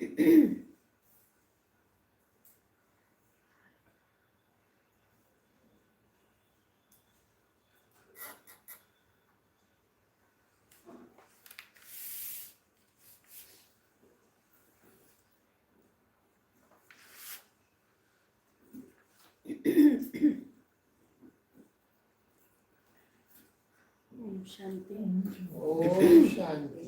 ओम शांति। ओम शांति।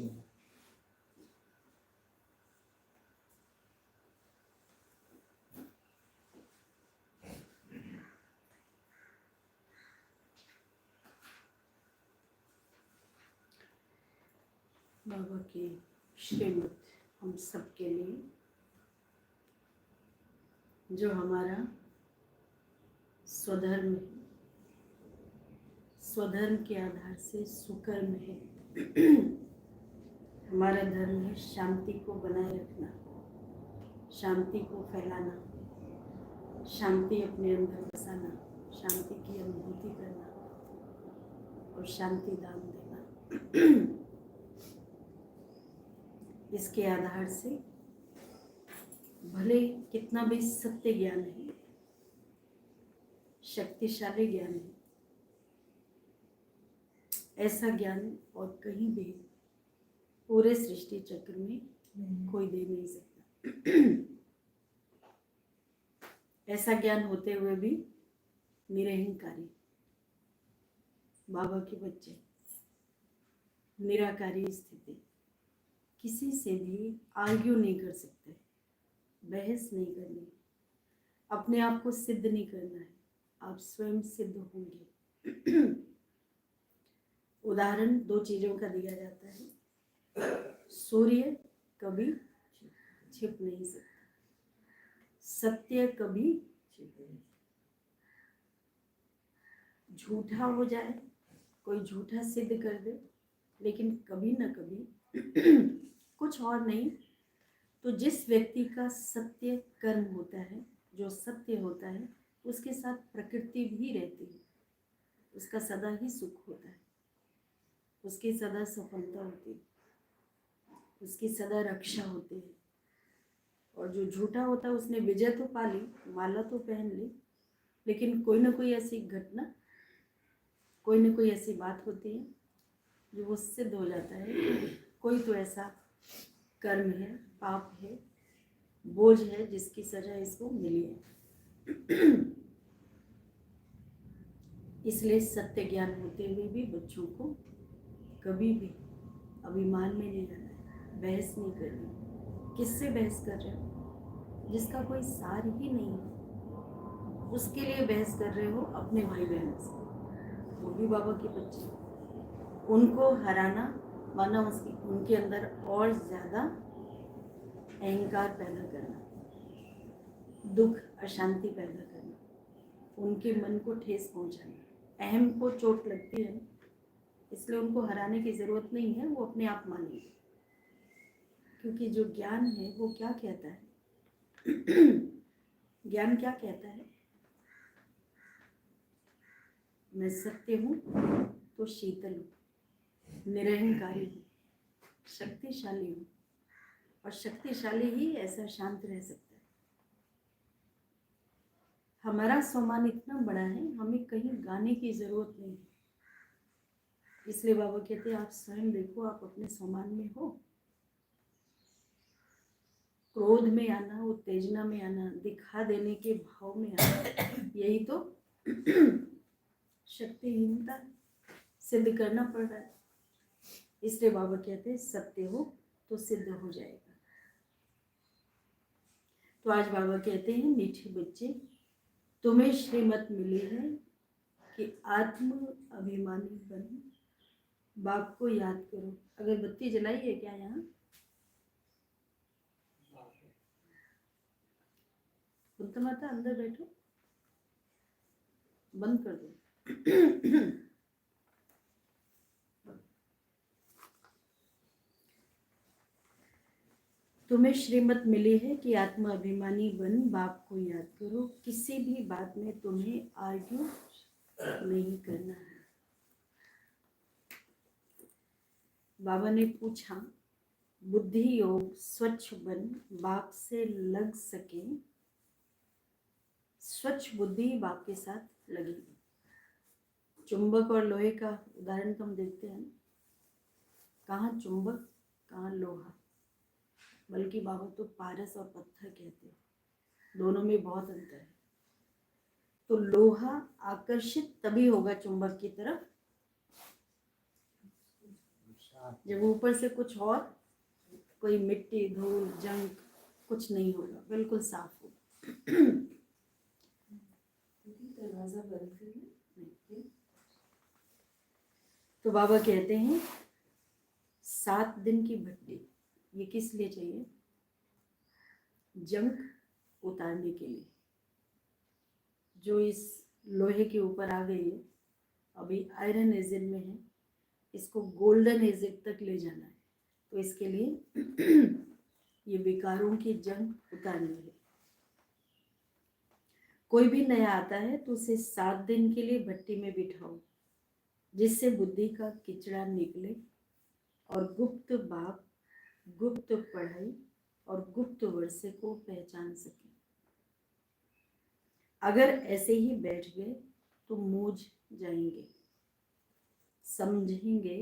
बाबा की श्रीमत हम सबके लिए, जो हमारा स्वधर्म है, स्वधर्म के आधार से सुकर्म है। हमारा धर्म है शांति को बनाए रखना, शांति को फैलाना, शांति अपने अंदर बसाना, शांति की अनुभूति करना और शांति दान देना। इसके आधार से भले कितना भी सत्य ज्ञान है, शक्तिशाली ज्ञान है, ऐसा ज्ञान और कहीं भी पूरे सृष्टि चक्र में कोई दे नहीं सकता। ऐसा ज्ञान होते हुए भी निरहंकारी बाबा के बच्चे, निराकारी स्थिति, किसी से भी आर्ग्यू नहीं कर सकते, बहस नहीं करनी, अपने आप को सिद्ध नहीं करना है, आप स्वयं सिद्ध होंगे। उदाहरण दो चीजों का दिया जाता है। सूर्य कभी छिप नहीं सकता, सत्य कभी झूठा हो जाए, कोई झूठा सिद्ध कर दे, लेकिन कभी ना कभी कुछ और नहीं तो जिस व्यक्ति का सत्य कर्म होता है, जो सत्य होता है, उसके साथ प्रकृति भी रहती है, उसका सदा ही सुख होता है, उसकी सदा सफलता होती है, उसकी सदा रक्षा होती है। और जो झूठा होता है उसने विजय तो पा ली, माला तो पहन ली, लेकिन कोई ना कोई ऐसी घटना, कोई ना कोई ऐसी बात होती है जो वो सिद्ध हो जाता है कि कोई तो ऐसा कर्म है, पाप है, बोझ है, जिसकी सजा इसको मिली है। इसलिए सत्य ज्ञान होते हुए भी बच्चों को कभी भी अभिमान में नहीं रहना है, बहस नहीं करनी। किससे बहस कर रहे हो? जिसका कोई सार ही नहीं है, उसके लिए बहस कर रहे हो, अपने भाई बहन से, वो भी बाबा के बच्चे। उनको हराना माना उनके अंदर और ज़्यादा अहंकार पैदा करना, दुख अशांति पैदा करना, उनके मन को ठेस पहुंचाना। अहम को चोट लगती है, इसलिए उनको हराने की ज़रूरत नहीं है, वो अपने आप मानेंगे। क्योंकि जो ज्ञान है वो क्या कहता है? ज्ञान क्या कहता है? मैं सत्य हूँ तो शीतल हूँ, निरहंकारी हूँ, शक्तिशाली हूँ, और शक्तिशाली ही ऐसा शांत रह सकता है। हमारा सम्मान इतना बड़ा है, हमें कहीं गाने की जरूरत नहीं है। इसलिए बाबा कहते हैं आप स्वयं देखो, आप अपने सम्मान में हो। क्रोध में आना, उत्तेजना में आना, दिखा देने के भाव में आना, यही तो शक्तिहीनता सिद्ध करना पड़ रहा है। इसलिए बाबा कहते हैं सत्य हो तो सिद्ध हो जाएगा। तो आज बाबा कहते हैं मीठे बच्चे, तुम्हें श्रीमत मिली है कि आत्म अभिमानी बनो, बाप को याद करो। अगरबत्ती जलाई है क्या यहाँ? कुंता माता अंदर बैठो, बंद कर दो। तुम्हें श्रीमत मिली है कि आत्मा अभिमानी बन, बाप को याद करो, किसी भी बात में तुम्हें आर्ग्यू नहीं करना है। बाबा ने पूछा बुद्धि योग स्वच्छ बन बाप से लग सके, स्वच्छ बुद्धि बाप के साथ लगेगी। चुंबक और लोहे का उदाहरण तो हम देखते हैं, कहाँ चुंबक कहाँ लोहा, बल्कि बाबा तो पारस और पत्थर कहते हैं, दोनों में बहुत अंतर है। तो लोहा आकर्षित तभी होगा चुंबक की तरफ जब ऊपर से कुछ और कोई मिट्टी धूल जंग कुछ नहीं होगा, बिल्कुल साफ होगा। दरवाजा बंद करना। तो बाबा कहते हैं 7 दिन की भट्टी, ये किस लिए चाहिए? जंग उतारने के लिए। जो इस लोहे के ऊपर आ गई है, अभी आयरन एजिड में है, इसको गोल्डन एजिड तक ले जाना है। तो इसके लिए ये विकारों की जंग उतारनी है। कोई भी नया आता है तो उसे 7 दिन के लिए भट्टी में बिठाओ, जिससे बुद्धि का किचड़ा निकले और गुप्त बाप, गुप्त पढ़ाई और गुप्त वर्षे को पहचान सके। अगर ऐसे ही बैठ गए तो मूझ जाएंगे, समझेंगे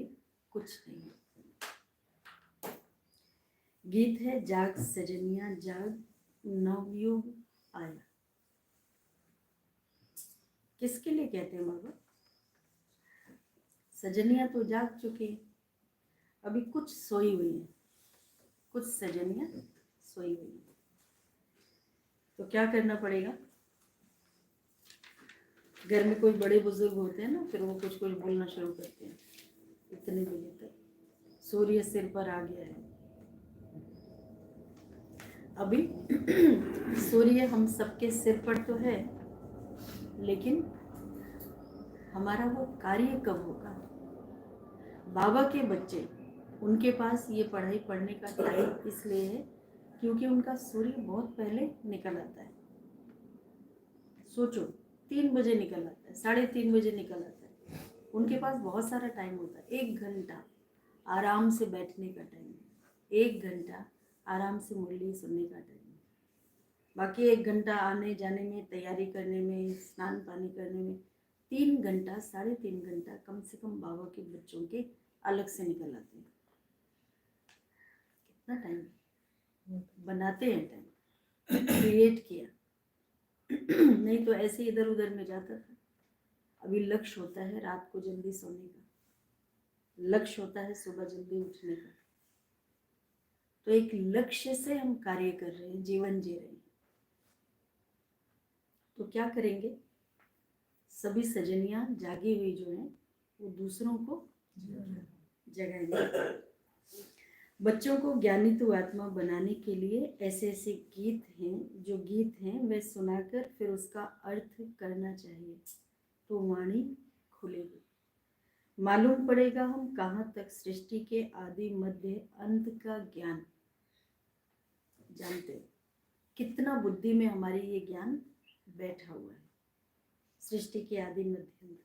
कुछ नहीं। गीत है जाग सजनिया जाग, नवयुग आया। किसके लिए कहते हैं बाबा? सजनिया तो जाग चुकी, अभी कुछ सोई हुई है, कुछ सजनिया सोई हुई है। तो क्या करना पड़ेगा? घर में कोई बड़े बुजुर्ग होते हैं ना, फिर वो कुछ कुछ बोलना शुरू करते हैं। इतने बजे तक सूर्य सिर पर आ गया है। अभी सूर्य हम सबके सिर पर तो है, लेकिन हमारा वो कार्य कब होगा? बाबा के बच्चे, उनके पास ये पढ़ाई पढ़ने का टाइम इसलिए है क्योंकि उनका सूर्य बहुत पहले निकल आता है। सोचो 3 बजे निकल आता है, 3:30 बजे निकल आता है। उनके पास बहुत सारा टाइम होता है। 1 घंटा आराम से बैठने का टाइम है, 1 घंटा आराम से मुरली सुनने का टाइम है। बाकी 1 घंटा आने जाने में, तैयारी करने में, स्नान पानी करने में, 3 घंटा 3.5 घंटा कम से कम बाबा के बच्चों के अलग से निकल आते हैं। कितना टाइम बनाते हैं, टाइम क्रिएट किया। नहीं तो ऐसे इधर उधर में जाता था। अभी लक्ष्य होता है रात को जल्दी सोने का, लक्ष्य होता है सुबह जल्दी उठने का। तो एक लक्ष्य से हम कार्य कर रहे हैं, जीवन जी रहे हैं। तो क्या करेंगे? सभी सजनियां जागी हुई जो हैं वो दूसरों को जगाएंगे। बच्चों को ज्ञानी तो आत्मा बनाने के लिए ऐसे ऐसे गीत हैं वे सुनाकर फिर उसका अर्थ करना चाहिए, तो वाणी खुलेगी। मालूम पड़ेगा हम कहाँ तक सृष्टि के आदि मध्य अंत का ज्ञान जानते हैं। कितना बुद्धि में हमारे ये ज्ञान बैठा हुआ है, सृष्टि के आदि मध्य अंत।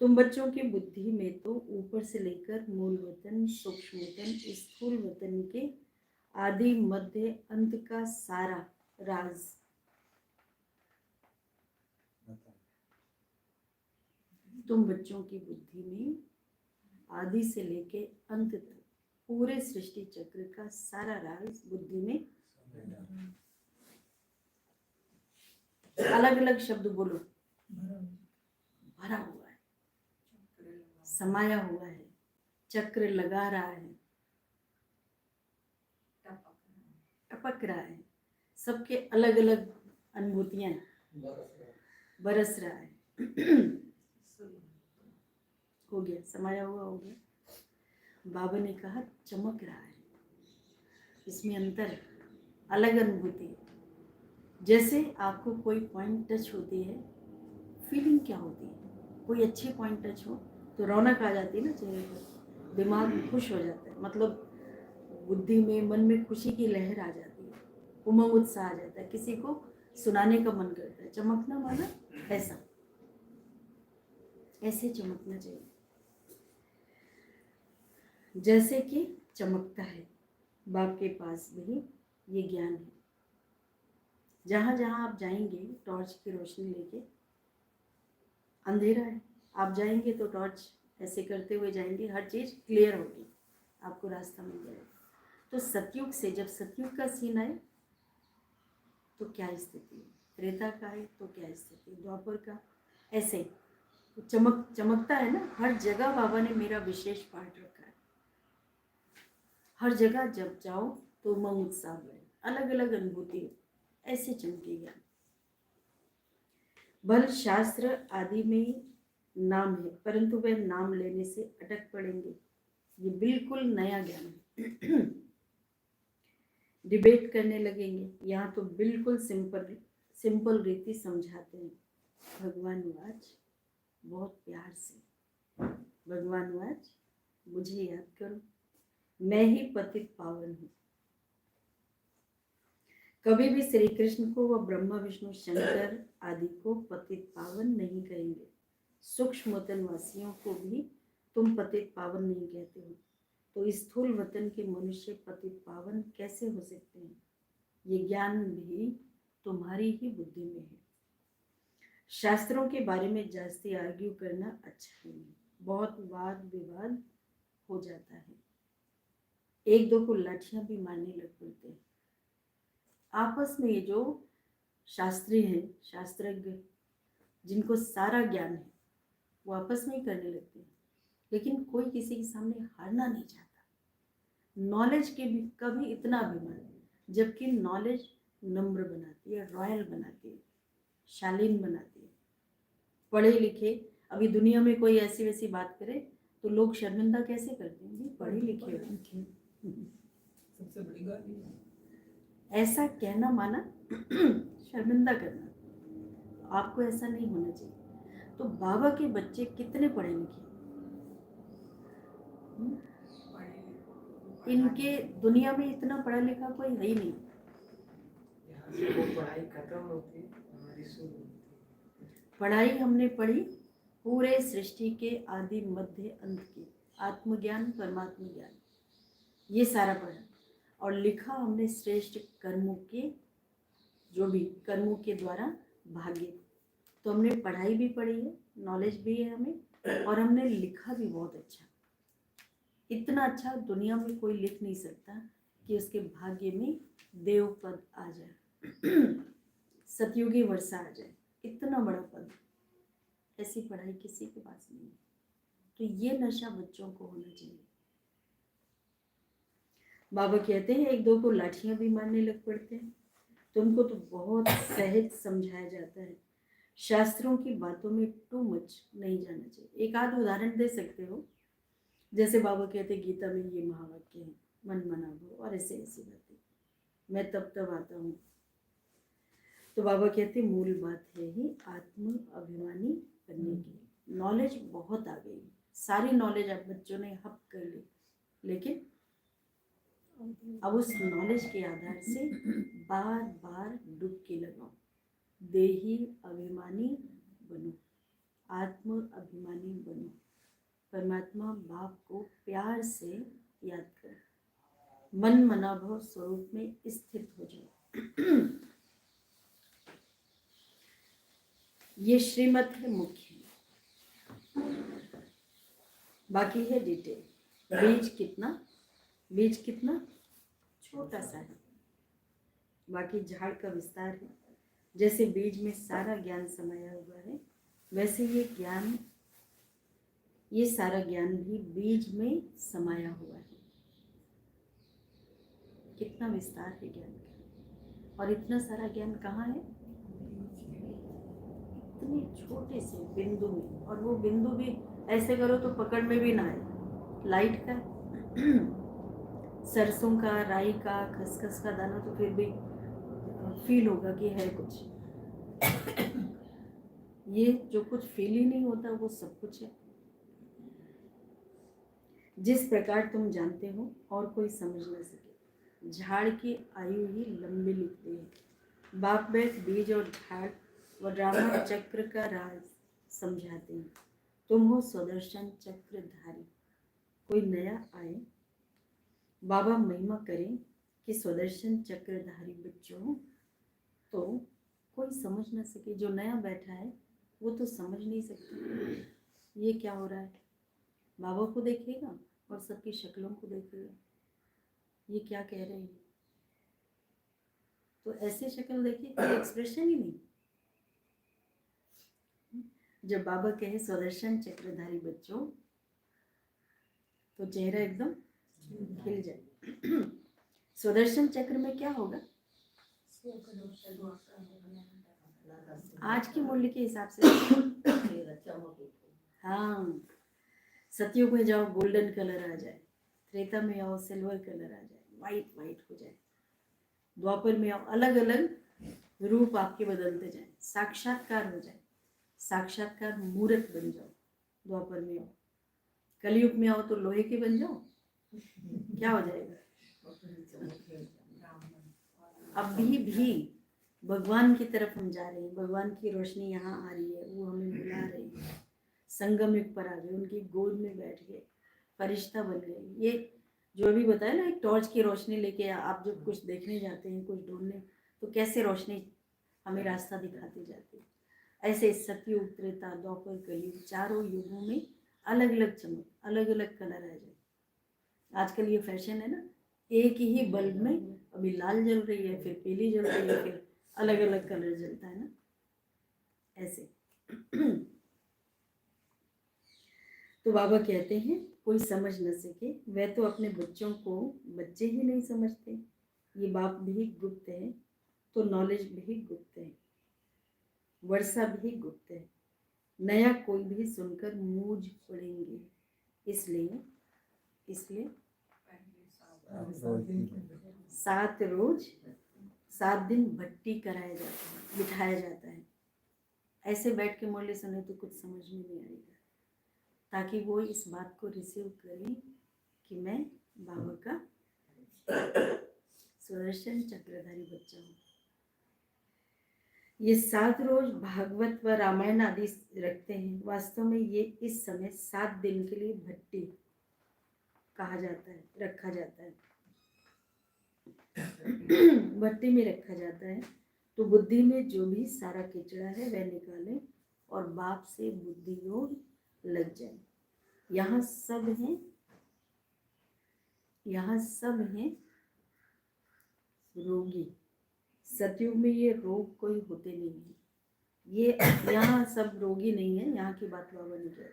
तुम बच्चों की बुद्धि में तो ऊपर से लेकर मूल वतन, सूक्ष्म वतन, स्थूल वतन के आदि मध्य अंत का सारा राज तुम बच्चों की बुद्धि में आदि से लेके अंत तक पूरे सृष्टि चक्र का सारा राज बुद्धि में अलग अलग शब्द बोलो, भरा हुआ है, समाया हुआ है, चक्र लगा रहा है, टपक रहा है। सबके अलग अलग अनुभूतियां बरस रहा है। हो गया, समाया हुआ हो गया। बाबा ने कहा चमक रहा है, इसमें अंतर है, अलग अनुभूति है। जैसे आपको कोई पॉइंट टच होती है, फीलिंग क्या होती है? कोई अच्छी पॉइंट टच हो तो रौनक आ जाती है ना चेहरे पर, दिमाग खुश हो जाता है, मतलब बुद्धि में, मन में खुशी की लहर आ जाती है, उमंग उत्साह आ जाता है, किसी को सुनाने का मन करता है। चमकना माना ऐसा, ऐसे चमकना चाहिए जैसे कि चमकता है। बाप के पास भी ये ज्ञान है। जहाँ जहाँ आप जाएंगे टॉर्च की रोशनी लेके, अंधेरा है, आप जाएंगे तो टॉर्च ऐसे करते हुए जाएंगे, हर चीज़ क्लियर होगी, आपको रास्ता मिल जाएगा। तो सतयुग से जब सतयुग का सीन आए तो क्या स्थिति है, त्रेता का है तो क्या स्थिति, द्वापर का, ऐसे तो चमकता है ना। हर जगह बाबा ने मेरा विशेष पाठ रखा है। हर जगह जब जाओ तो उमंग उत्साह बढ़े, अलग अलग अनुभूति हो, ऐसे चमकेगा। भल शास्त्र आदि में नाम है, परंतु वह नाम लेने से अटक पड़ेंगे। ये बिल्कुल नया ज्ञान है। डिबेट करने लगेंगे, यहाँ तो बिल्कुल सिंपल रीति समझाते हैं। भगवान वाच बहुत प्यार से, भगवान वाच मुझे याद करो, मैं ही पतित पावन हूँ। कभी भी श्री कृष्ण को व ब्रह्मा विष्णु शंकर आदि को पतित पावन नहीं कहेंगे। सूक्ष्म वतन वासियों को भी तुम पतित पावन नहीं कहते हो, तो स्थूल वतन के मनुष्य पतित पावन कैसे हो सकते हैं? ये ज्ञान भी तुम्हारी ही बुद्धि में है। शास्त्रों के बारे में जास्ती आर्ग्यू करना अच्छा नहीं, बहुत वाद विवाद हो जाता है, एक दो को लाठियां भी मारने लग पड़ते हैं। आपस में ये जो शास्त्री हैं, शास्त्रज्ञ, जिनको सारा ज्ञान है, वो आपस में ही करने लगते हैं, लेकिन कोई किसी के सामने हारना नहीं चाहता। नॉलेज के भी कभी इतना अभिमान, जबकि नॉलेज नम्र बनाती है, रॉयल बनाती है, शालीन बनाती है। पढ़े लिखे, अभी दुनिया में कोई ऐसी वैसी बात करे तो लोग शर्मिंदा कैसे करते हैं? जी पढ़े लिखे हो, सबसे बड़ी गाली है। ऐसा कहना माना शर्मिंदा करना, आपको ऐसा नहीं होना चाहिए। तो बाबा के बच्चे कितने पढ़े लिखे, इनके दुनिया में इतना पढ़ा लिखा कोई है ही नहीं। यहाँ से वो पढ़ाई खत्म होती हमारी शुरू होती। पढ़ाई हमने पढ़ी पूरे सृष्टि के आदि मध्य अंत की, आत्मज्ञान परमात्म ज्ञान, ये सारा पढ़ा, और लिखा हमने श्रेष्ठ कर्मों के, जो भी कर्मों के द्वारा भाग्य। तो हमने पढ़ाई भी पढ़ी है, नॉलेज भी है हमें, और हमने लिखा भी बहुत अच्छा, इतना अच्छा दुनिया में कोई लिख नहीं सकता कि उसके भाग्य में देव पद आ जाए, सतयुगी वर्षा आ जाए, इतना बड़ा पद। ऐसी पढ़ाई किसी के पास नहीं है। तो ये नशा बच्चों को होना चाहिए। बाबा कहते हैं एक दो को लाठियां भी मारने लग पड़ते हैं, तुमको तो बहुत सहज समझाया जाता है, शास्त्रों की बातों में टू मच नहीं जाना चाहिए। एक आध उदाहरण दे सकते हो, जैसे बाबा कहते हैं गीता में ये महावाक्य है, मन मना भो, और ऐसे ऐसी बातें, मैं तब तब आता हूँ। तो बाबा कहते मूल बात है ही आत्म अभिमानी करने की। नॉलेज बहुत आ गई, सारी नॉलेज अब बच्चों ने हप कर ली, लेकिन अब उस नॉलेज के आधार से बार बार डुबकी लगाओ, देही अभिमानी बनो, आत्म अभिमानी बनो, परमात्मा बाप को प्यार से याद करो, मन मनाभव स्वरूप में स्थित हो जाओ। ये श्रीमत है मुख्य, बाकी है डिटेल। बीज कितना छोटा सा है, बाकी झाड़ का विस्तार है। जैसे बीज में सारा ज्ञान समाया हुआ है, वैसे ये सारा ज्ञान भी बीज में समाया हुआ है। कितना विस्तार है ज्ञान का, और इतना सारा ज्ञान कहाँ है? इतने छोटे से बिंदु में, और वो बिंदु भी ऐसे करो तो पकड़ में भी ना आए। लाइट का सरसों का, राई का, खसखस का दाना तो फिर भी फील होगा कि है कुछ। ये जो कुछ फील ही नहीं होता वो सब कुछ है। जिस प्रकार तुम जानते हो और कोई समझ न सके, झाड़ की आयु ही लंबी लिखते हैं। बाप बैठ बीज और झाड़ व ड्रामा चक्र का राज समझाते हैं। तुम हो स्वदर्शन चक्रधारी, कोई नया आए बाबा महिमा करें कि सुदर्शन चक्रधारी बच्चों, तो कोई समझ ना सके, जो नया बैठा है वो तो समझ नहीं सकता ये क्या हो रहा है। बाबा को देखेगा और सबकी शक्लों को देखेगा, ये क्या कह रहे हैं, तो ऐसे शक्ल देखिए, कोई एक्सप्रेशन ही नहीं। जब बाबा कहे सुदर्शन चक्रधारी बच्चों, तो चेहरा एकदम खिल जाए। सुदर्शन चक्र में क्या होगा, आज के मूल्य के हिसाब से हाँ, सतयुग में जाओ गोल्डन कलर आ जाए, त्रेता में आओ सिल्वर कलर आ जाए, वाइट वाइट हो जाए, द्वापर में आओ अलग अलग रूप आपके बदलते जाए, साक्षात्कार हो जाए, साक्षात्कार मूर्त बन जाओ, द्वापर में आओ, कलयुग में आओ तो लोहे के बन जाओ, क्या हो जाएगा। अभी भी भगवान की तरफ हम जा रहे हैं, भगवान की रोशनी यहाँ आ रही है, वो हमें बुला रही है, संगम युग पर आ गए, उनकी गोद में बैठ गए, फरिश्ता बन गए। ये जो भी बताया ना, एक टॉर्च की रोशनी लेके आप जब कुछ देखने जाते हैं, कुछ ढूंढने, तो कैसे रोशनी हमें रास्ता दिखाती जाती है, ऐसे सतयुग त्रेता द्वापर कलयुग चारों युगों में अलग अलग चमक, अलग अलग कलर आ जाए। आजकल ये फैशन है ना, एक ही बल्ब में अभी लाल जल रही है, फिर पीली जल रही है, फिर अलग अलग कलर जलता है ना, ऐसे। तो बाबा कहते हैं कोई समझ न सके, वह तो अपने बच्चों को बच्चे ही नहीं समझते, ये बाप भी गुप्त है, तो नॉलेज भी गुप्त है, वर्षा भी गुप्त है, नया कोई भी सुनकर मूझ पड़ेंगे, इसलिए इसलिए 7 दिन भट्टी कराया जाता है, बिठाया जाता है। ऐसे बैठ के मुरली सुने तो कुछ समझ में नहीं आएगा, ताकि वो इस बात को रिसीव करें कि मैं बाबा का सुदर्शन चक्रधारी बच्चा हूँ। ये 7 रोज भागवत व रामायण आदि रखते हैं, वास्तव में ये इस समय 7 दिन के लिए भट्टी कहा जाता है, रखा जाता है, भट्टी में रखा जाता है। तो बुद्धि में जो भी सारा किचड़ा है वह निकाले और बाप से बुद्धि योग लग जाए। यहाँ सब हैं, यहाँ सब हैं रोगी। सतयुग में ये रोग कोई होते नहीं है, ये यहाँ सब रोगी नहीं है, यहाँ की बात बाबा ने कही।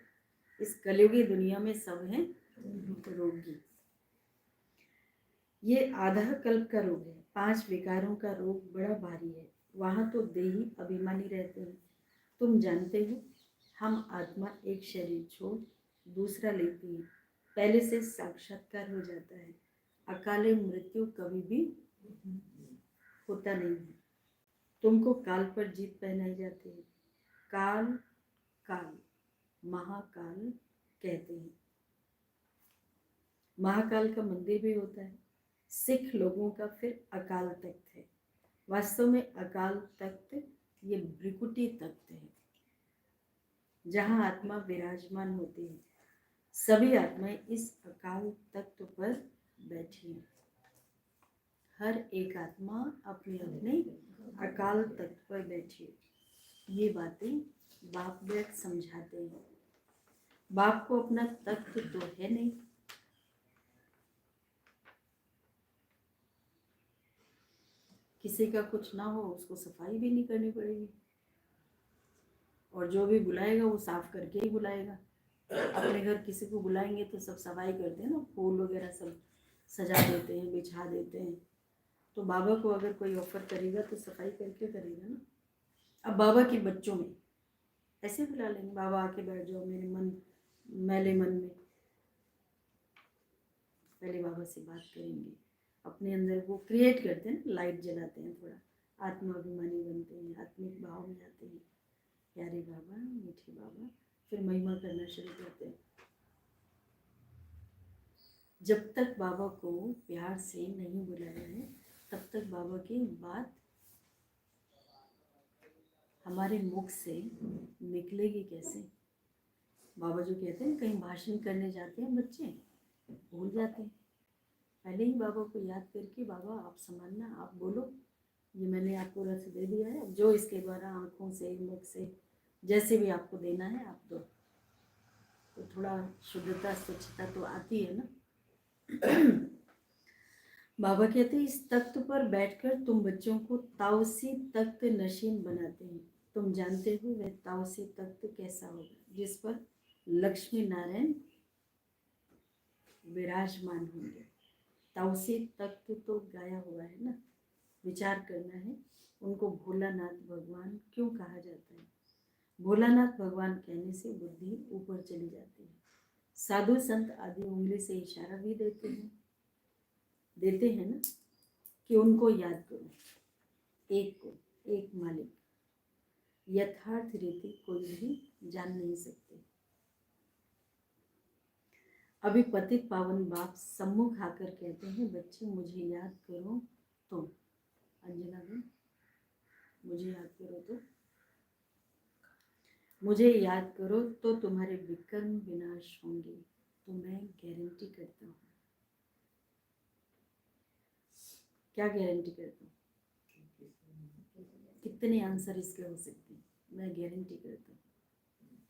इस कलयुगी दुनिया में सब हैं रोगी। ये आधा कल्प का रोग है, 5 विकारों का रोग बड़ा भारी है। वहाँ तो देही अभिमानी रहते हैं। तुम जानते हो, हम आत्मा एक शरीर छोड़ दूसरा लेती है, पहले से साक्षात्कार हो जाता है, अकाले मृत्यु कभी भी होता नहीं है। तुमको काल पर जीत पहनाई जाती है। काल काल महाकाल कहते हैं। महाकाल का मंदिर भी होता है। सिख लोगों का फिर अकाल तख्त है। वास्तव में अकाल तख्त ये भ्रिकुटी तख्त है, जहाँ आत्मा विराजमान होती है। सभी आत्माएं इस अकाल तख्त पर बैठी हैं। हर एक आत्मा अपने अपने अकाल तख्त पर बैठी है। ये बातें बाप व्यक्त समझाते हैं। बाप को अपना तख्त तो है नहीं, किसी का कुछ ना हो उसको सफाई भी नहीं करनी पड़ेगी, और जो भी बुलाएगा वो साफ करके ही बुलाएगा। अपने घर किसी को बुलाएंगे तो सब सफाई करते हैं ना, फूल वगैरह सब सजा देते हैं, बिछा देते हैं। तो बाबा को अगर कोई ऑफर करेगा तो सफाई करके करेगा ना। अब बाबा के बच्चों में ऐसे बुला लेंगे, बाबा आके बैठ जाओ मेरे मन मैले मन में, पहले बाबा से बात करेंगे, अपने अंदर वो क्रिएट करते हैं, लाइट जलाते हैं, थोड़ा आत्माभिमानी बनते हैं, आत्मिक भाव में आते हैं, प्यारे बाबा मीठे बाबा, फिर महिमा करना शुरू करते हैं। जब तक बाबा को प्यार से नहीं बुलाया है तब तक बाबा की बात हमारे मुख से निकलेगी कैसे। बाबा जो कहते हैं कहीं भाषण करने जाते हैं बच्चे भूल जाते हैं, पहले ही बाबा को याद करके, बाबा आप संभालना, आप बोलो, ये मैंने आपको रथ दे दिया है, जो इसके द्वारा आँखों से, मुख से, जैसे भी आपको देना है आप दो। तो थोड़ा शुद्धता, स्वच्छता तो आती है ना। बाबा कहते हैं इस तख्त पर बैठकर तुम बच्चों को ताउसी तख्त नशीन बनाते हैं। तुम जानते हो वह ताउसी तख्त कैसा होगा, जिस पर लक्ष्मी नारायण विराजमान होंगे। ताउसी तख्त तो गाया हुआ है ना, विचार करना है उनको भोलानाथ भगवान क्यों कहा जाता है। भोलानाथ भगवान कहने से बुद्धि ऊपर चली जाती है। साधु संत आदि उंगली से इशारा भी देते हैं ना कि उनको याद करो, एक को, एक मालिक। यथार्थ रीति कोई भी जान नहीं सकते। अभी पतित पावन बाप सम्मुख आकर कहते हैं बच्चे मुझे याद करो तो, अंजना बहन मुझे याद करो तो, मुझे याद करो तो तुम्हारे विकर्म विनाश होंगे। तो मैं गारंटी करता हूँ, क्या गारंटी करता हूँ, कितने आंसर इसके हो सकते हैं, मैं गारंटी करता हूँ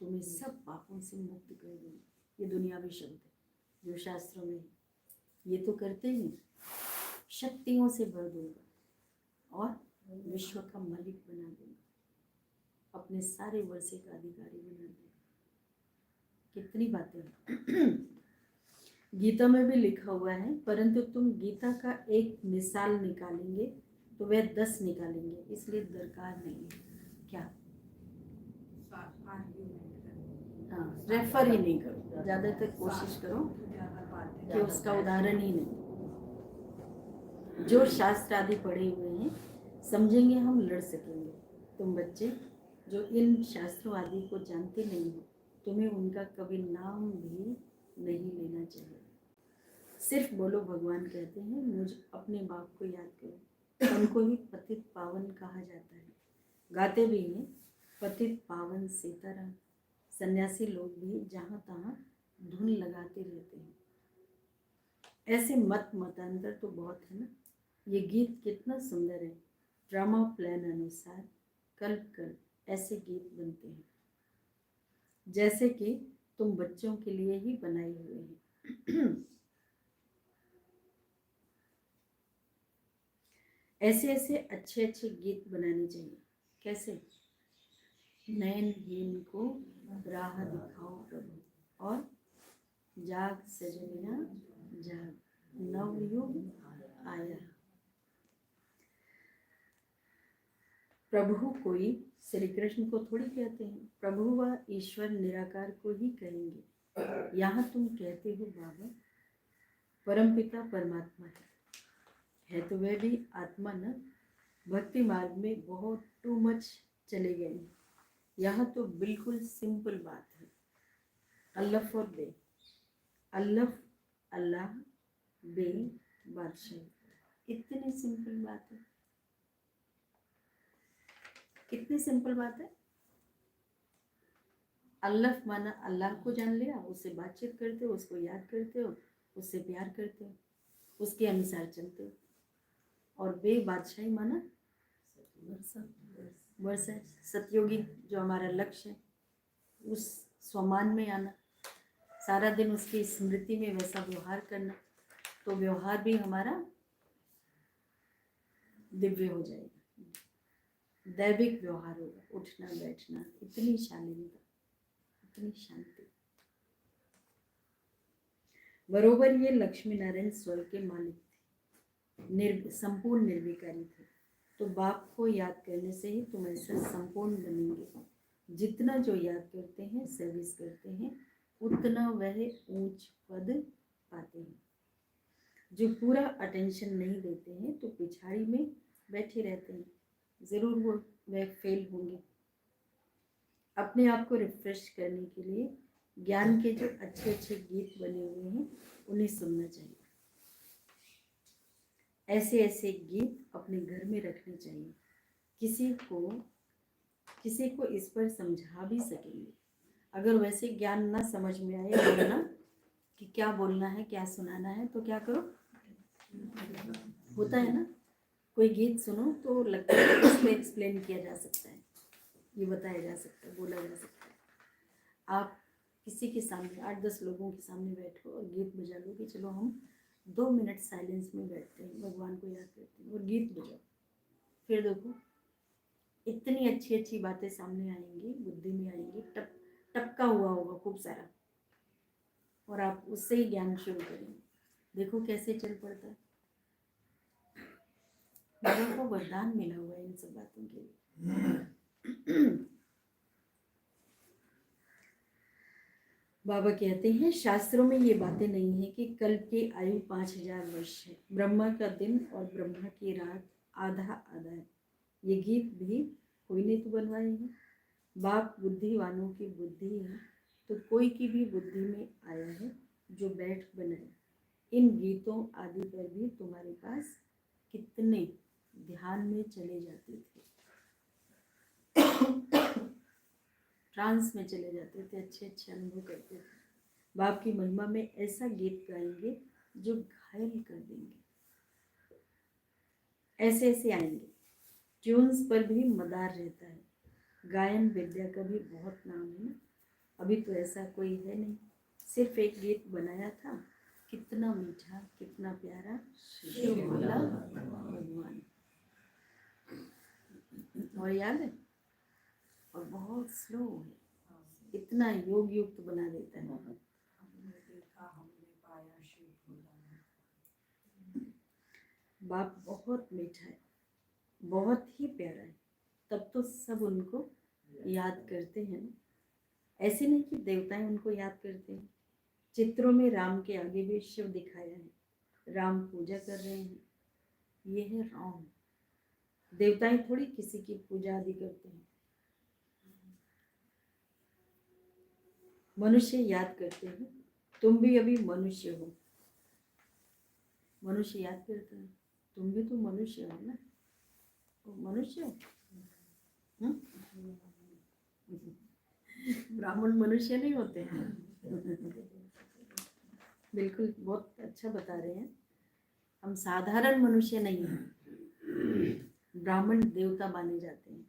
तुम्हें सब पापों से मुक्त कर दूंगा। ये दुनियावी शब्द है जो शास्त्रों में है, ये तो करते ही, शक्तियों से भर दूंगा और विश्व का मालिक बना दूंगा, अपने सारे वर्षे का अधिकारी बना दूंगा। कितनी बातें हैं। गीता में भी लिखा हुआ है, परंतु तुम गीता का एक मिसाल निकालेंगे तो वह 10 निकालेंगे, इसलिए दरकार नहीं है। क्या? हाँ, रेफर ही नहीं करो, ज़्यादातर कोशिश करो कि उसका उदाहरण ही नहीं। जो शास्त्र आदि पढ़े हुए हैं समझेंगे हम, लड़ सकेंगे। तुम बच्चे जो इन शास्त्रों आदि को जानते नहीं हो, तुम्हें उनका कभी नाम भी नहीं लेना चाहिए। सिर्फ बोलो भगवान कहते हैं मुझ अपने बाप को याद करो। उनको ही पतित पावन कहा जाता है। गाते भी हैं पतित पावन सीताराम। सन्यासी लोग भी जहाँ तहाँ धुन लगाते रहते हैं। ऐसे मतांतर तो बहुत है ना। ये गीत कितना सुंदर है। ड्रामा प्लान अनुसार कल्प कल्प ऐसे गीत बनते हैं जैसे कि तुम बच्चों के लिए ही बनाए हुए हैं। ऐसे ऐसे अच्छे अच्छे गीत बनाने चाहिए। कैसे? नयनहीन को राह दिखाओ प्रभु, और जाग सजनिया जाग, नवयुग आया। प्रभु कोई श्री कृष्ण को थोड़ी कहते हैं, प्रभु व ईश्वर निराकार को ही कहेंगे। यहाँ तुम कहते हो बाबा परमपिता परमात्मा है तो वह भी आत्मा न। भक्ति मार्ग में बहुत टू मच चले गए। यहाँ तो बिल्कुल सिंपल बात है। अल्लाह और बे, अल्लाह अल्लाह बे बादशाह। इतनी सिंपल बात है, कितनी सिंपल बात है। अल्लाह माना अल्लाह को जान लिया, उससे बातचीत करते हो, उसको याद करते हो, उससे प्यार करते हो, उसके अनुसार चलते हो। और बे बादशाही माना वर्षा, सतयोगी जो हमारा लक्ष्य है, उस स्वमान में आना, सारा दिन उसकी स्मृति में वैसा व्यवहार करना, तो व्यवहार भी हमारा दिव्य हो जाएगा, दैविक व्यवहार होगा। उठना बैठना, इतनी शालीनता, इतनी शांति। बरोबर ये लक्ष्मी नारायण स्वर्ग के मालिक थे, संपूर्ण निर्विकारी थे। तो बाप को याद करने से ही तुम ऐसा संपूर्ण बनेंगे। जितना जो याद करते हैं, सर्विस करते हैं, उतना वह ऊंच पद पाते हैं। जो पूरा अटेंशन नहीं देते हैं तो पिछाड़ी में बैठे रहते हैं, ज़रूर वह फेल होंगे। अपने आप को रिफ्रेश करने के लिए ज्ञान के जो अच्छे अच्छे गीत बने हुए हैं उन्हें सुनना चाहिए। ऐसे ऐसे गीत अपने घर में रखने चाहिए। किसी को इस पर समझा भी सकेंगे। अगर वैसे ज्ञान ना समझ में आए, बोलना कि क्या बोलना है, क्या सुनाना है, तो क्या करो, होता है ना, कोई गीत सुनो तो लगता है कि इसमें एक्सप्लेन किया जा सकता है, ये बताया जा सकता है, बोला जा सकता है। आप किसी के सामने 8-10 लोगों के सामने बैठो और गीत बजा लो कि चलो हम 2 मिनट साइलेंस में बैठते हैं, भगवान को याद करते हैं, और गीत बजाओ, फिर देखो इतनी अच्छी अच्छी बातें सामने आएंगी, बुद्धि में आएंगी, टपका हुआ होगा खूब सारा, और आप उससे ही ज्ञान शुरू करेंगे। देखो कैसे चल पड़ता है। बाबा को वरदान मिला हुआ है इन सब बातों के लिए। बाबा कहते हैं शास्त्रों में ये बातें नहीं है कि कल्प की आयु 5000 वर्ष है, ब्रह्मा का दिन और ब्रह्मा की रात आधा आधा है। ये गीत भी कोई ने तो बनवाए हैं। बाप बुद्धिवानों की बुद्धि है, तो कोई की भी बुद्धि में आया है जो बैठ बनाए। इन गीतों आदि पर भी तुम्हारे पास कितने ध्यान में चले जाते थे, ट्रांस में चले जाते थे, अच्छे अच्छे अनुभव करते थे। बाप की महिमा में ऐसा गीत गाएंगे जो घायल कर देंगे, ऐसे ऐसे आएंगे। ट्यून्स पर भी मदार रहता है। गायन विद्या का भी बहुत नाम है ना। अभी तो ऐसा कोई है नहीं, सिर्फ एक गीत बनाया था, कितना मीठा कितना प्यारा शिव बोला भगवान, और याद है, और बहुत स्लो है, इतना योग युक्त बना देता है। हमने देखा हमने पाया शिव भोला। बाप बहुत मीठा है, बहुत ही प्यारा है, तब तो सब उनको याद करते हैं। ऐसे नहीं कि देवताएं उनको याद करते हैं। चित्रों में राम के आगे भी शिव दिखाया है, राम पूजा कर रहे हैं, ये है राम। देवताएं थोड़ी किसी की पूजा आदि करते हैं, मनुष्य याद करते हैं। तुम भी अभी मनुष्य हो, मनुष्य याद करता है, तुम भी तो मनुष्य हो ना, तो मनुष्य हो। ब्राह्मण मनुष्य नहीं होते हैं। बिल्कुल, बहुत अच्छा बता रहे हैं। हम साधारण मनुष्य नहीं हैं, ब्राह्मण देवता माने जाते हैं।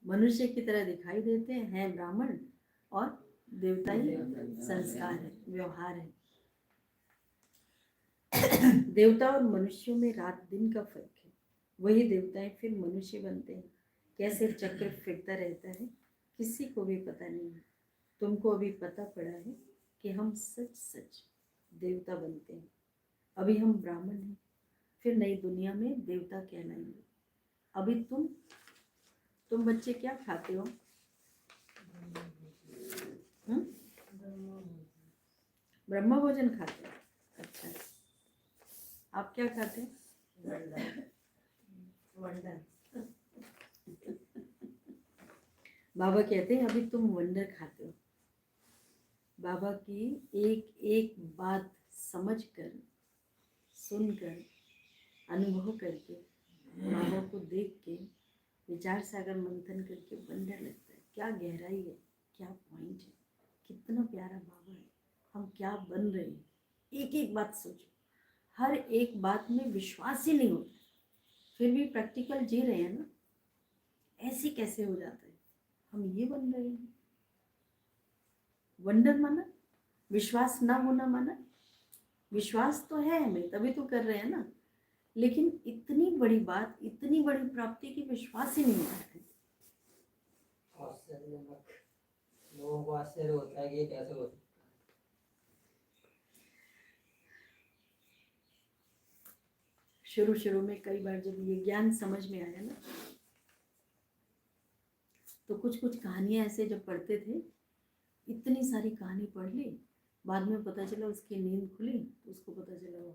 मनुष्य की तरह दिखाई देते हैं ब्राह्मण, और देवताई संस्कार है, व्यवहार है। देवता और मनुष्यों में रात दिन का फर्क है। वही देवताएं फिर मनुष्य बनते हैं। कैसे चक्र फिरता रहता है किसी को भी पता नहीं है। तुमको अभी पता पड़ा है कि हम सच सच देवता बनते हैं। अभी हम ब्राह्मण हैं, फिर नई दुनिया में देवता कहलाएंगे। अभी तुम बच्चे क्या खाते हो? ब्रह्म भोजन खाते हो? अच्छा, आप क्या खाते हैं? वंडर। बाबा कहते हैं अभी तुम वंडर खाते हो। बाबा की एक एक बात समझकर, सुनकर, अनुभव करके, बाबा को देख के, विचार सागर मंथन करके वंडर लगता है। क्या गहराई है, क्या पॉइंट है, कितना प्यारा बाबा है, हम क्या बन रहे हैं। एक एक बात सोचो, हर एक बात में विश्वास ही नहीं होता, फिर भी प्रैक्टिकल जी रहे हैं ना। ऐसे कैसे हो जाता है, हम ये बन रहे हैं। वंडर माना विश्वास ना होना, माना विश्वास तो है हमें, तभी तो कर रहे हैं ना। लेकिन इतनी बड़ी बात, इतनी बड़ी प्राप्ति की विश्वास ही नहीं होता है। आश्चर्यजनक, लोगों को आश्चर्य होता है कि ये कैसे हो सकता है। शुरू में कई बार जब ये ज्ञान समझ में आया ना, तो कुछ कुछ कहानियां ऐसे जब पढ़ते थे, इतनी सारी कहानी पढ़ ली, बाद में पता चला उसकी नींद खुली तो उसको पता चला वो,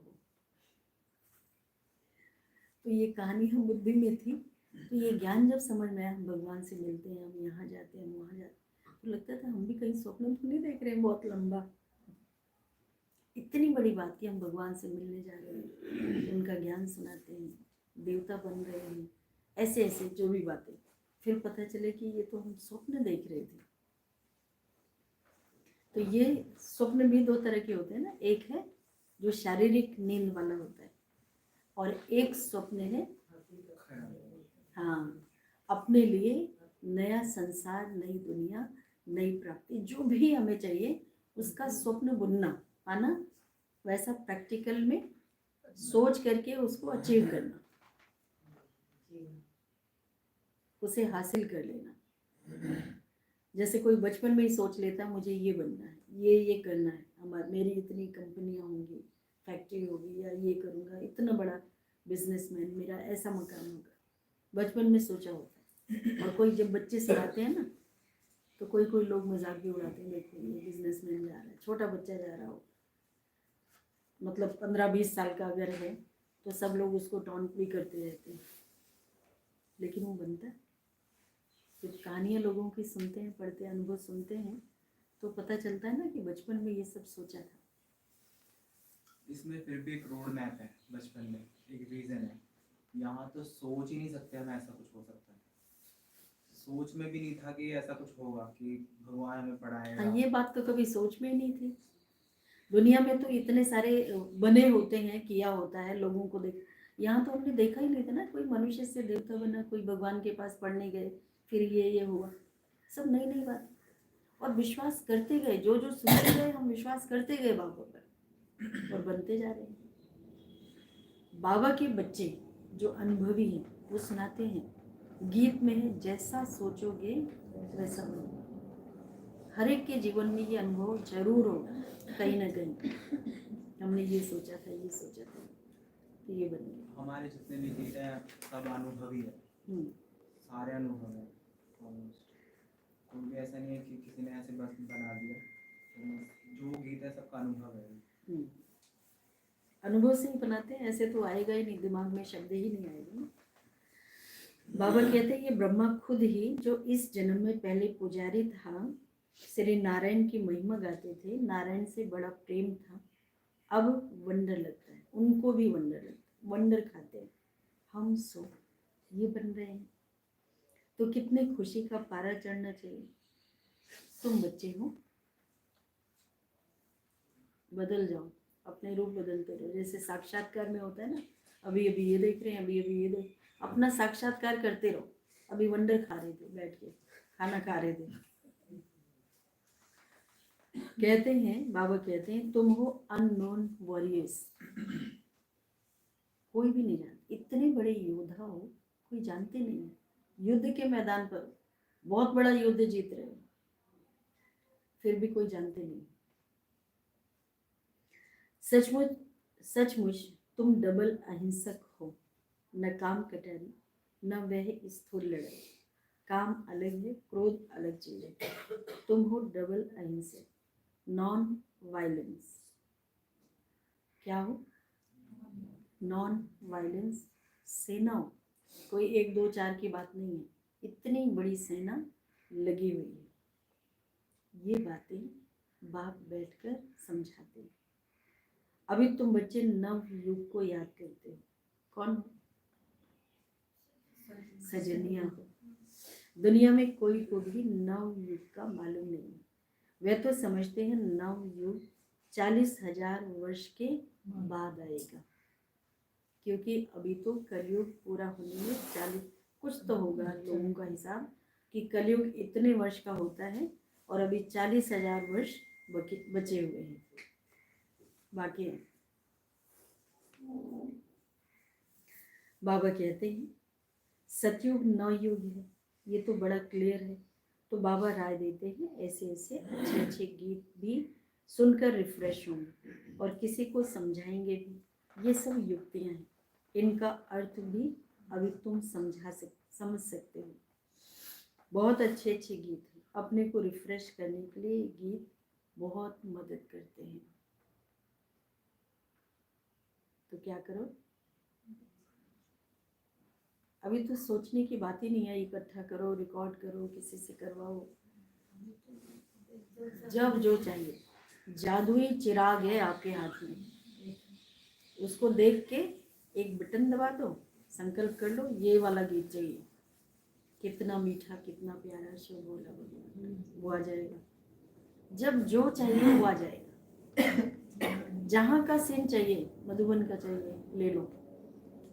तो ये कहानी हम बुद्धि में थी। तो ये ज्ञान जब समझ में आया, हम भगवान से मिलते हैं, हम यहाँ जाते हैं, हम वहाँ जाते हैं, तो लगता था हम भी कहीं स्वप्न तो नहीं देख रहे हैं बहुत लंबा। इतनी बड़ी बात कि हम भगवान से मिलने जा रहे हैं, उनका ज्ञान सुनाते हैं, देवता बन रहे हैं, ऐसे ऐसे जो भी बातें। फिर पता चले कि ये तो हम स्वप्न देख रहे थे। तो ये स्वप्न भी दो तरह के होते हैं ना, एक है जो शारीरिक नींद वाला होता है, और एक स्वप्न है हाँ अपने लिए नया संसार, नई दुनिया, नई प्राप्ति, जो भी हमें चाहिए उसका स्वप्न बुनना, पाना, वैसा प्रैक्टिकल में सोच करके उसको अचीव करना, उसे हासिल कर लेना। जैसे कोई बचपन में ही सोच लेता मुझे ये बनना है, ये करना है, मेरी इतनी कंपनियां होंगी, फैक्ट्री होगी, या ये करूँगा, इतना बड़ा बिजनेसमैन, मेरा ऐसा मकान होगा, बचपन में सोचा होता है। और कोई जब बच्चे सुनाते हैं ना, तो कोई कोई लोग मजाक भी उड़ाते हैं, देखो ये बिजनेसमैन जा रहा है, छोटा बच्चा जा रहा हो, मतलब 15-20 साल का अगर है तो सब लोग उसको टॉन्ट भी करते रहते हैं, लेकिन वो बनता है। जब कहानियाँ लोगों की सुनते हैं, पढ़ते हैं, अनुभव सुनते हैं, तो पता चलता है ना कि बचपन में ये सब सोचा था। इसमें फिर भी एक रोड मैप है, बचपन में एक रीज़न है। यहाँ तो सोच ही नहीं सकते हम ऐसा कुछ हो सकता है, सोच में भी नहीं था कि ऐसा कुछ होगा कि भगवान हमें पढ़ाएगा। हाँ, ये बात तो कभी सोच में ही नहीं थी। दुनिया में तो इतने सारे बने होते हैं, किया होता है, लोगों को देख, यहाँ तो हमने देखा ही नहीं था ना, कोई मनुष्य से देवता बना, कोई भगवान के पास पढ़ने गए, फिर ये हुआ, सब नई नई बात। और विश्वास करते गए, जो जो सुनते गए हम विश्वास करते गए बाबा पर, और बनते जा रहे हैं। बाबा के बच्चे जो अनुभवी हैं वो सुनाते हैं, गीत में है जैसा सोचोगे वैसा बनोगे। हर एक के जीवन में ये अनुभव जरूर होगा, कहीं ना कहीं हमने ये सोचा था, ये सोचा था, तो ये बन गया। हमारे जितने भी गीत हैं सब अनुभवी है, सारे अनुभव है ऑलमोस्ट। कोई भी ऐसा नहीं है कि किसी ने ऐसे बस बना दिया, जो गीत है सबका अनुभव है। अनुभव से ही बनाते हैं, ऐसे तो आएगा ही नहीं, दिमाग में शब्द ही नहीं आएगा ना। बाबा कहते हैं ये ब्रह्मा खुद ही जो इस जन्म में पहले पुजारी था, श्री नारायण की महिमा गाते थे, नारायण से बड़ा प्रेम था, अब वंडर लगता है, उनको भी वंडर लगता है, वंडर खाते हैं, हम सो ये बन रहे हैं, तो कितने खुशी का पारा चढ़ना चाहिए। तुम बच्चे हो, बदल जाओ, अपने रूप बदलते रहो, जैसे साक्षात्कार में होता है ना, अभी अभी ये देख रहे हैं, अभी अभी ये देख, अपना साक्षात्कार करते रहो। अभी वंडर खा रहे थे, बैठ के खाना खा रहे थे। कहते हैं, बाबा कहते हैं तुम हो अननोन वॉरियर्स, कोई भी नहीं जानता, इतने बड़े योद्धा हो, कोई जानते नहीं है, युद्ध के मैदान पर बहुत बड़ा युद्ध जीत रहे हो, फिर भी कोई जानते नहीं। सचमुच सचमुच तुम डबल अहिंसक हो, न काम कटारी न वह स्थूल लड़ाई, काम अलग है, क्रोध अलग चीज है, तुम हो डबल अहिंसक, नॉन वायलेंस। क्या हो? नॉन वायलेंस सेना हो, कोई 1 2 4 की बात नहीं है, इतनी बड़ी सेना लगी हुई है। ये बातें बाप बैठकर समझाते हैं। अभी तुम बच्चे नव युग को याद करते हो, कौन हो? सजनिया हो। दुनिया में कोई को भी नव युग का मालूम नहीं है, वे तो समझते हैं नव युग 40,000 वर्ष के बाद आएगा, क्योंकि अभी तो कलयुग पूरा होने में 40 कुछ तो होगा लोगों का हिसाब कि कलयुग इतने वर्ष का होता है, और अभी 40,000 वर्ष बचे हुए हैं, बाकी है। बाबा कहते हैं सतयुग नवयुग है, ये तो बड़ा क्लियर है। तो बाबा राय देते हैं ऐसे ऐसे अच्छे अच्छे गीत भी सुनकर रिफ्रेश होंगे और किसी को समझाएंगे भी। ये सब युक्तियाँ हैं, इनका अर्थ भी अभी तुम समझ सकते हो। बहुत अच्छे अच्छे गीत हैं, अपने को रिफ्रेश करने के लिए गीत बहुत मदद करते हैं। तो क्या करो, अभी तो सोचने की बात ही नहीं है, इकट्ठा करो, रिकॉर्ड करो, किसी से करवाओ, जब जो चाहिए। जादुई चिराग है आपके हाथ में, उसको देख के एक बटन दबा दो, संकल्प कर लो ये वाला गीत चाहिए, कितना मीठा कितना प्यारा शिव बोला भगवान, वो आ जाएगा। जब जो चाहिए वो आ जाएगा। जहाँ का सीन चाहिए, मधुबन का चाहिए ले लो,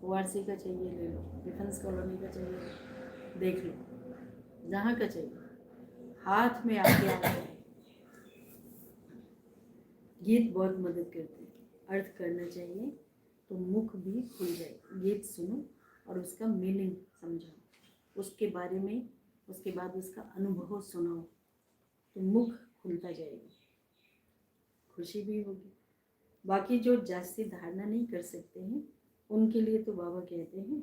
ORC का चाहिए ले लो, डिफेंस कॉलोनी का चाहिए देख लो, जहाँ का चाहिए हाथ में आके आ जाए। गीत बहुत मदद करते हैं, अर्थ करना चाहिए तो मुख भी खुल जाए। गीत सुनो और उसका मीनिंग समझो, उसके बारे में, उसके बाद उसका अनुभव सुनाओ तो मुख खुलता जाएगा, खुशी भी होगी। बाकी जो जास्ती धारणा नहीं कर सकते हैं उनके लिए तो बाबा कहते हैं,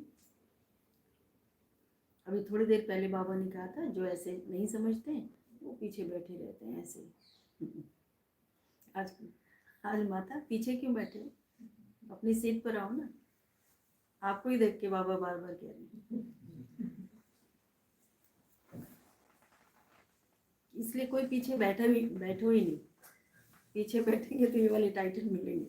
अभी थोड़ी देर पहले बाबा ने कहा था जो ऐसे नहीं समझते हैं वो पीछे बैठे रहते हैं ऐसे ही। आज माता पीछे क्यों बैठे हो, अपनी सीट पर आओ ना। आपको ही देख के बाबा बार बार कह रहे हैं, इसलिए कोई पीछे बैठो ही नहीं। पीछे बैठेंगे तो ये वाले टाइटल मिलेंगे।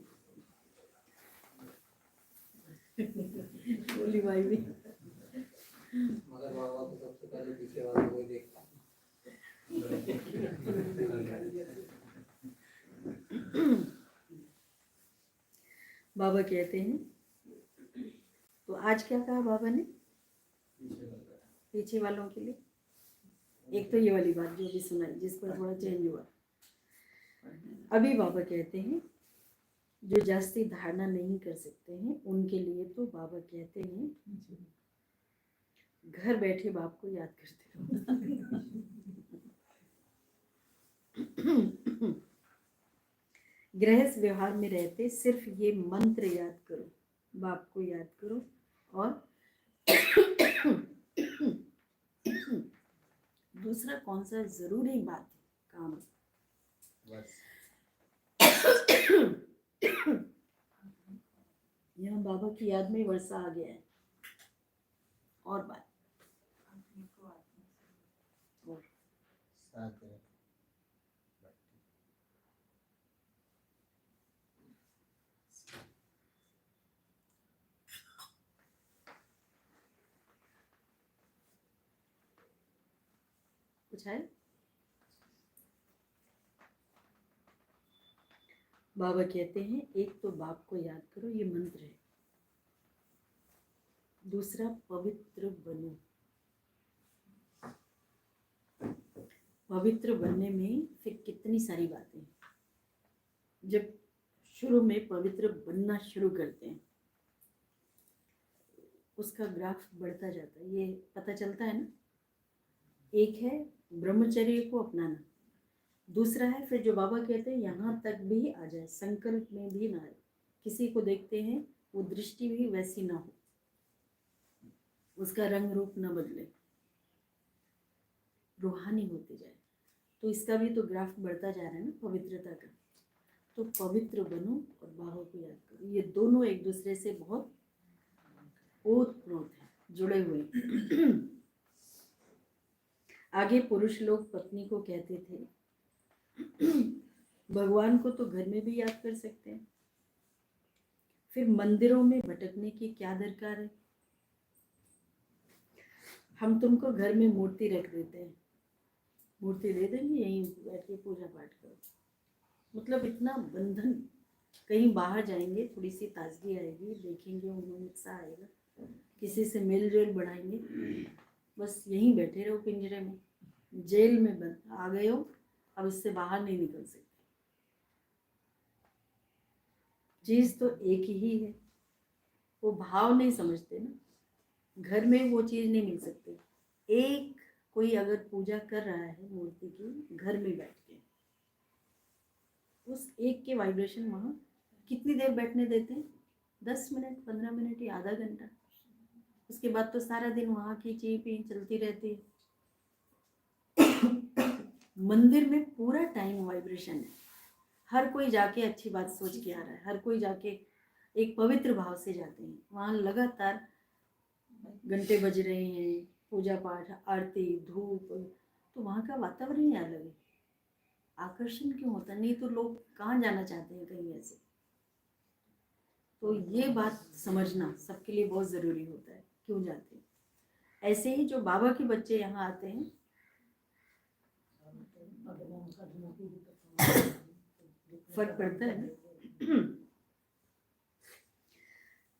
बोली भाई भी मगर बाबा को सबसे पहले पीछे वाला कोई देखता है। बाबा कहते हैं, तो आज क्या कहा बाबा ने पीछे वालों के लिए? एक तो ये वाली बात जो भी सुनाई, जिस पर थोड़ा चेंज हुआ। अभी बाबा कहते हैं जो जास्ती धारणा नहीं कर सकते हैं उनके लिए तो बाबा कहते हैं घर बैठे बाप को याद करते रहो। गृहस्थ व्यवहार में रहते सिर्फ ये मंत्र याद करो, बाप को याद करो और दूसरा कौन सा जरूरी बात है काम यहाँ बाबा की याद में वर्षा आ गया है। और बात और कुछ है? बाबा कहते हैं एक तो बाप को याद करो, ये मंत्र है। दूसरा पवित्र बनो। पवित्र बनने में फिर कितनी सारी बातें। जब शुरू में पवित्र बनना शुरू करते हैं उसका ग्राफ बढ़ता जाता है, ये पता चलता है ना। एक है ब्रह्मचर्य को अपनाना, दूसरा है फिर जो बाबा कहते हैं यहाँ तक भी आ जाए, संकल्प में भी ना आए, किसी को देखते हैं वो दृष्टि भी वैसी ना हो, उसका रंग रूप न बदले, रूहानी होते जाए। तो इसका भी तो ग्राफ बढ़ता जा रहा है ना पवित्रता का। तो पवित्र बनो और बाबा को याद करो, ये दोनों एक दूसरे से बहुत ओतप्रोत है, जुड़े हुए। आगे पुरुष लोग पत्नी को कहते थे भगवान को तो घर में भी याद कर सकते हैं, फिर मंदिरों में भटकने की क्या दरकार है। हम तुमको घर में मूर्ति रख देते हैं, मूर्ति दे देंगे, यहीं बैठ के पूजा पाठ करो। मतलब इतना बंधन, कहीं बाहर जाएंगे थोड़ी सी ताजगी आएगी, देखेंगे उनमें उत्साह आएगा, किसी से मेल जोल बढ़ाएंगे, बस यहीं बैठे रहो पिंजरे में, जेल में बंद आ गए हो, अब इससे बाहर नहीं निकल सकते। चीज तो एक ही है, वो भाव नहीं समझते ना, घर में वो चीज नहीं मिल सकती। एक कोई अगर पूजा कर रहा है मूर्ति की घर में बैठ के, उस एक के वाइब्रेशन वहाँ कितनी देर बैठने देते हैं? 10 मिनट, 15 मिनट या आधा घंटा। उसके बाद तो सारा दिन वहाँ की चीपी चलती रहती है। मंदिर में पूरा टाइम वाइब्रेशन है, हर कोई जाके अच्छी बात सोच के आ रहा है, हर कोई जाके एक पवित्र भाव से जाते हैं। वहाँ लगातार घंटे बज रहे हैं, पूजा पाठ, आरती, धूप, तो वहाँ का वातावरण ही अलग है। आकर्षण क्यों होता? नहीं तो लोग कहाँ जाना चाहते हैं कहीं ऐसे। तो ये बात समझना सबके लिए बहुत ज़रूरी होता है, क्यों जाते हैं। ऐसे ही जो बाबा के बच्चे यहाँ आते हैं, फर्क पड़ता है ना।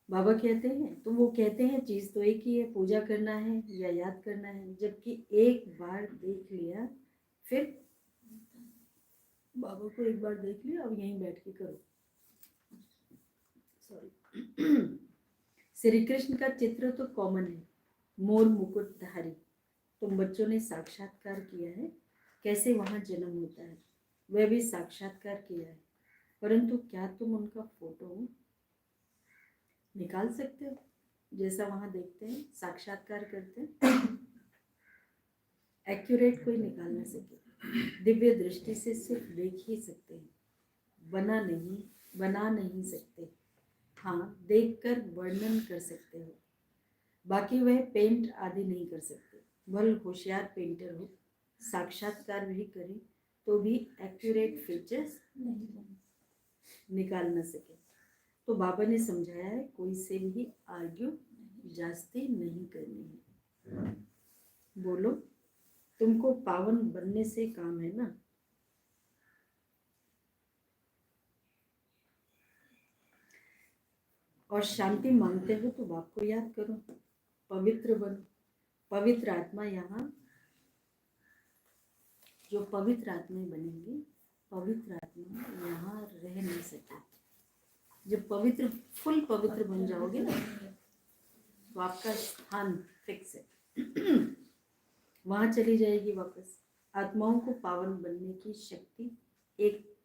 बाबा कहते हैं, तो वो कहते हैं चीज तो एक ही है, पूजा करना है या याद करना है, जबकि एक बार देख लिया, फिर बाबा को एक बार देख लिया, अब यहीं बैठ के करो। सॉरी। श्री कृष्ण का चित्र तो कॉमन है, मोर मुकुटधारी। तुम बच्चों ने साक्षात्कार किया है, कैसे वहां जन्म होता है, वह भी साक्षात्कार किया है, परंतु क्या तुम उनका फोटो निकाल सकते हो जैसा वहां देखते हैं, साक्षात्कार करते हैं? एक्यूरेट कोई निकाल नहीं सके, दिव्य दृष्टि से सिर्फ देख ही सकते हैं, बना नहीं सकते। हाँ, देखकर वर्णन कर सकते हो, बाकी वह पेंट आदि नहीं कर सकते। भले होशियार पेंटर हो, साक्षात्कार भी करे तो भी एक्यूरेट फीचर्स निकाल न सके। तो बाबा ने समझाया है, कोई से भी आर्ग्यू जास्ती नहीं करनी है। बोलो, तुमको पावन बनने से काम है ना? और शांति मांगते हो तो बाप को याद करो, पवित्र बनो। पवित्र आत्मा यहाँ, जो पवित्र आत्माएं बनेंगी, पवित्र आत्मा यहाँ रह नहीं सकती। जब पवित्र, फुल पवित्र बन जाओगे ना, तो आपका स्थान फिक्स है, वहां चली जाएगी वापस। आत्माओं को पावन बनने की शक्ति एक,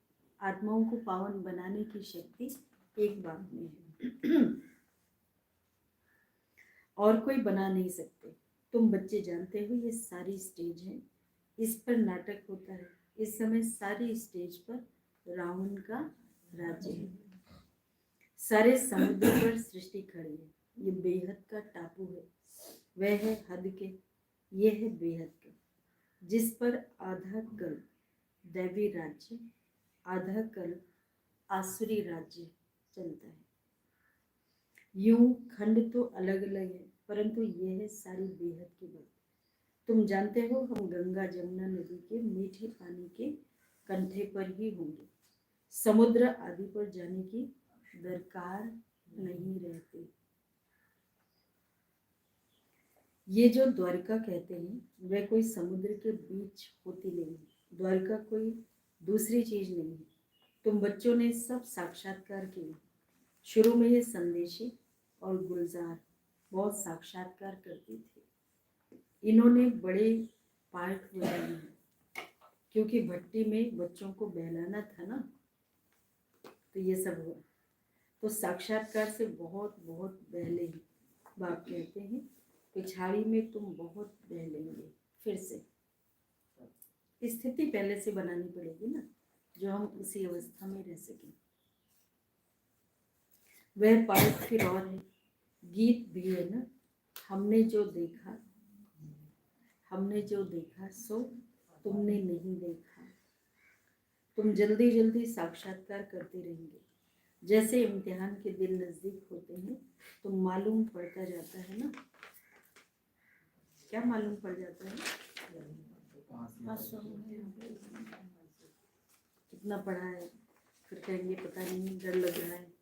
आत्माओं को पावन बनाने की शक्ति एक बाप में है, और कोई बना नहीं सकते। तुम बच्चे जानते हो ये सारी स्टेज है, इस पर नाटक होता है। इस समय सारी स्टेज पर रावण का राज्य है, सारे समुद्र पर सृष्टि खड़ी है। ये बेहद का टापू है, वह है हद के, ये है बेहद का, जिस पर आधा कल दैवी राज्य, आधा कल आसुरी राज्य चलता है। यूं खंड तो अलग अलग है, परंतु यह है सारी बेहद की बात। तुम जानते हो, हम गंगा जमुना नदी के मीठे पानी के कंठे पर ही होंगे, समुद्र आदि पर जाने की दरकार नहीं रहती। ये जो द्वारका कहते हैं, वह कोई समुद्र के बीच होती नहीं है। द्वारका कोई दूसरी चीज नहीं है। तुम बच्चों ने सब साक्षात्कार किए। शुरू में ये संदेशी और गुलजार बहुत साक्षात्कार करती थी। इन्होंने बड़े पार्ट बनाए हैं, क्योंकि भट्टी में बच्चों को बहलाना था ना, तो ये सब हुआ। तो साक्षात्कार से बहुत बहुत बहले हैं। बाप कहते हैं, पिछाड़ी में तुम बहुत बहलेंगे। फिर से स्थिति पहले से बनानी पड़ेगी ना, जो हम उसी अवस्था में रह सकें। वह पार्ट फिर और है, गीत भी है ना। हमने जो देखा सो तुमने नहीं देखा। तुम जल्दी जल्दी साक्षात्कार करते रहेंगे। जैसे इम्तिहान के दिन नजदीक होते हैं तो मालूम पड़ता जाता है ना। क्या मालूम पड़ जाता है? कितना पढ़ा है, फिर कहेंगे पता नहीं, डर लग रहा है।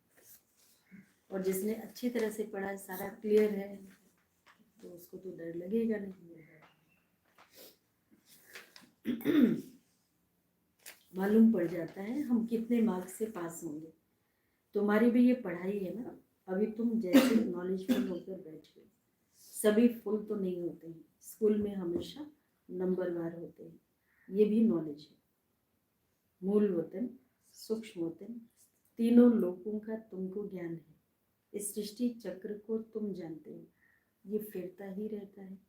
और जिसने अच्छी तरह से पढ़ा है, सारा क्लियर है, तो उसको तो डर लगेगा नहीं। मालूम पड़ जाता है हम कितने मार्क्स से पास होंगे। तुम्हारी भी ये पढ़ाई है ना, अभी तुम जैसे नॉलेजफुल होकर बैठ गए। सभी फुल तो नहीं होते हैं, स्कूल में हमेशा नंबरवार होते हैं। ये भी नॉलेज है। मूल वतन, सूक्ष्म वतन, तीनों लोकों का तुमको ज्ञान है। इस सृष्टि चक्र को तुम जानते हो, ये फिरता ही रहता है।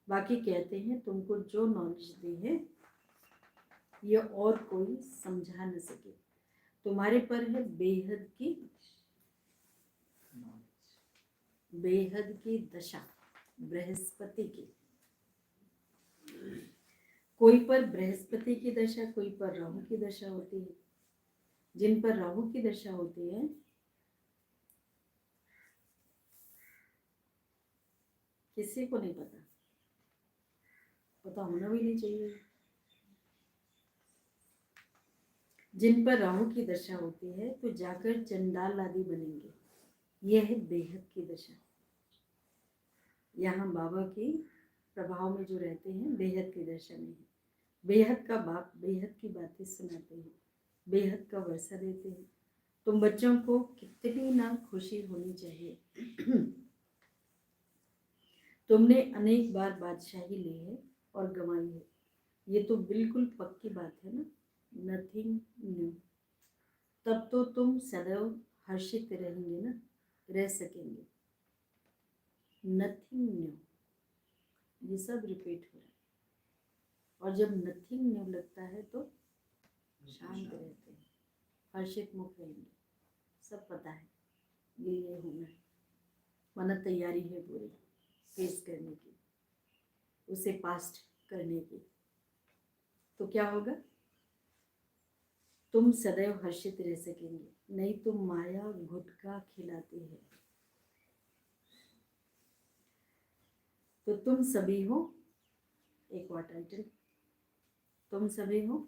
बाकी कहते हैं तुमको जो नॉलेज दी है ये और कोई समझा न सके। तुम्हारे पर है बेहद की दशा, बृहस्पति की। कोई पर बृहस्पति की दशा, कोई पर राहु की दशा होती है। जिन पर राहु की दशा होती है, किसी को नहीं पता, पता होना भी नहीं चाहिए। जिन पर राहु की दशा होती है तो जाकर चंडाल आदि बनेंगे। यह है बेहद की दशा। यहाँ बाबा के प्रभाव में जो रहते हैं बेहद की दशा में है। बेहद का बाप बेहद की बातें सुनाते हैं, बेहद का वर्षा देते हैं। तुम बच्चों को कितनी ना खुशी होनी चाहिए। तुमने अनेक बार बादशाही ली है और गंवाई है, ये तो बिल्कुल पक्की बात है ना। Nothing new. तब तो तुम सदैव हर्षित रहेंगे ना, रह सकेंगे। नथिंग न्यू, ये सब रिपीट हो रहा है। और जब नथिंग न्यू लगता है तो शांत रहते हैं, हर्षित मुख रहेंगे। सब पता है ये होना है, माना तैयारी है पूरी फेस करने की, उसे पास्ट करने की। तो क्या होगा? तुम सदैव हर्षित रह सकेंगे। नहीं तो माया गुटखा खिलाती है। तो तुम सभी हो, एक और टाइटल, तुम सभी हो